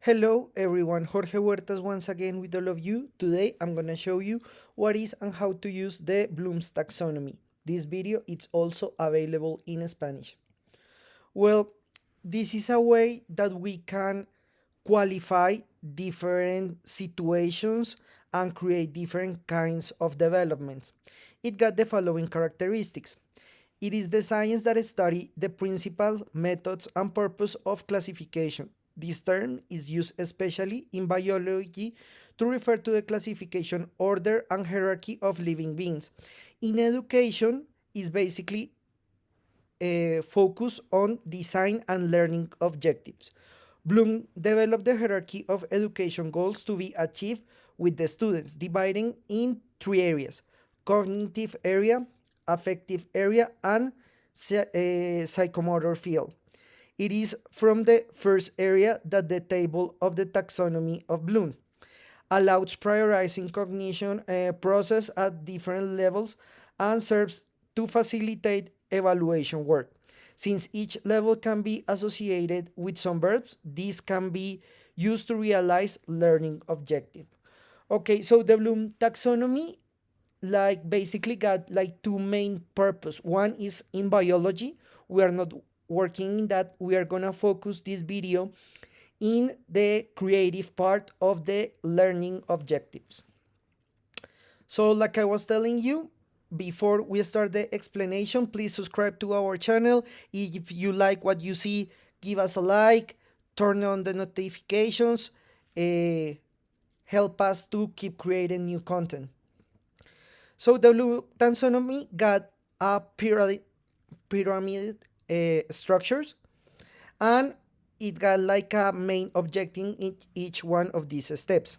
Hello everyone, Jorge Huertas once again with all of you. Today I'm gonna show you what is and how to use the Bloom's taxonomy. This video is also available in Spanish. Well, this is a way that we can qualify different situations and create different kinds of developments. It got the following characteristics. It is the science that study the principal methods and purpose of classification. This term is used especially in biology to refer to the classification, order, and hierarchy of living beings. In education, is basically focus on design and learning objectives. Bloom developed the hierarchy of education goals to be achieved with the students, dividing in three areas: cognitive area, affective area, and psychomotor field. It is from the first area that the table of the taxonomy of Bloom allows prioritizing cognition process at different levels and serves to facilitate evaluation work. Since each level can be associated with some verbs, this can be used to realize learning objective. Okay, so the Bloom taxonomy basically got like two main purpose. One is in biology. We are not working in that. We are gonna focus this video in the creative part of the learning objectives. So like I was telling you, before we start the explanation, please subscribe to our channel. If you like what you see, give us a like, turn on the notifications, uh, help us to keep creating new content. So the Blue taxonomy got a pyramid structures, and it got like a main objective in each one of these steps.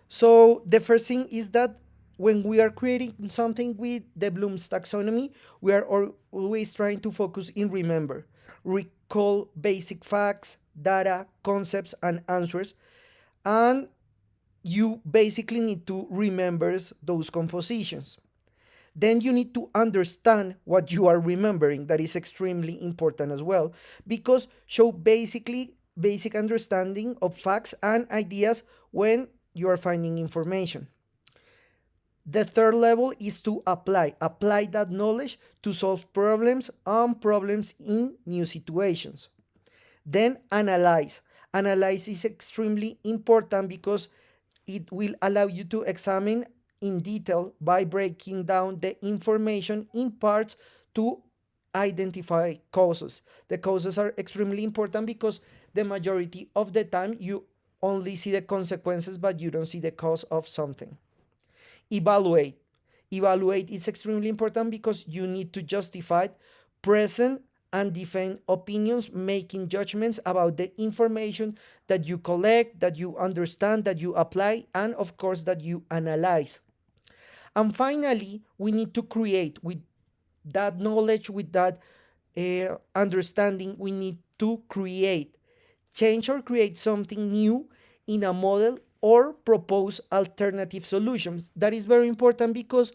So the first thing is that when we are creating something with the Bloom's taxonomy, we are always trying to focus in remember, recall basic facts, data, concepts, and answers, and you basically need to remember those compositions. Then you need to understand what you are remembering. That is extremely important as well, because show basically basic understanding of facts and ideas when you are finding information. The third level is to apply that knowledge to solve problems in new situations. Then analyze is extremely important because it will allow you to examine in detail by breaking down the information in parts to identify causes. The causes are extremely important because the majority of the time you only see the consequences but you don't see the cause of something. Evaluate. Evaluate is extremely important because you need to justify present and defend opinions, making judgments about the information that you collect, that you understand, that you apply, and of course that you analyze. And finally, we need to create with that knowledge, with that understanding, we need to create, change or create something new in a model or propose alternative solutions. That is very important because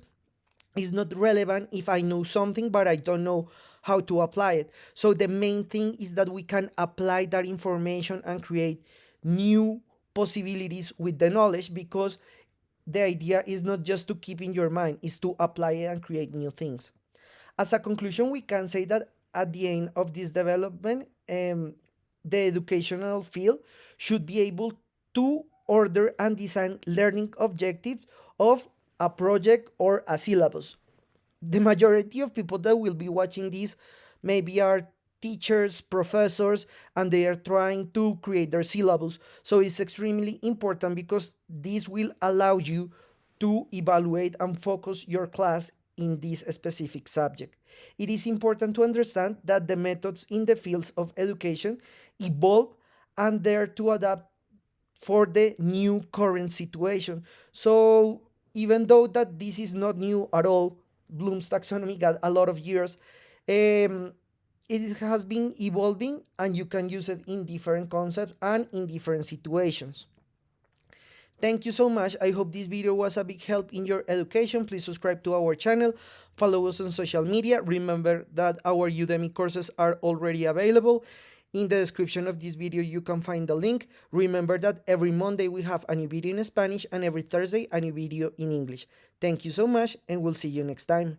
it's not relevant if I know something but I don't know how to apply it. So the main thing is that we can apply that information and create new possibilities with the knowledge, because the idea is not just to keep in your mind, is to apply it and create new things. As a conclusion, we can say that at the end of this development, the educational field should be able to order and design learning objectives of a project or a syllabus. The majority of people that will be watching this maybe are teachers, professors, and they are trying to create their syllabus. So it's extremely important because this will allow you to evaluate and focus your class in this specific subject. It is important to understand that the methods in the fields of education evolve and they're to adapt for the new current situation. So even though that this is not new at all, Bloom's taxonomy got a lot of years. Um, it has been evolving and you can use it in different concepts and in different situations. Thank you so much. I hope this video was a big help in your education. Please subscribe to our channel, follow us on social media. Remember that our Udemy courses are already available. In the description of this video, you can find the link. Remember that every Monday we have a new video in Spanish and every Thursday a new video in English. Thank you so much and we'll see you next time.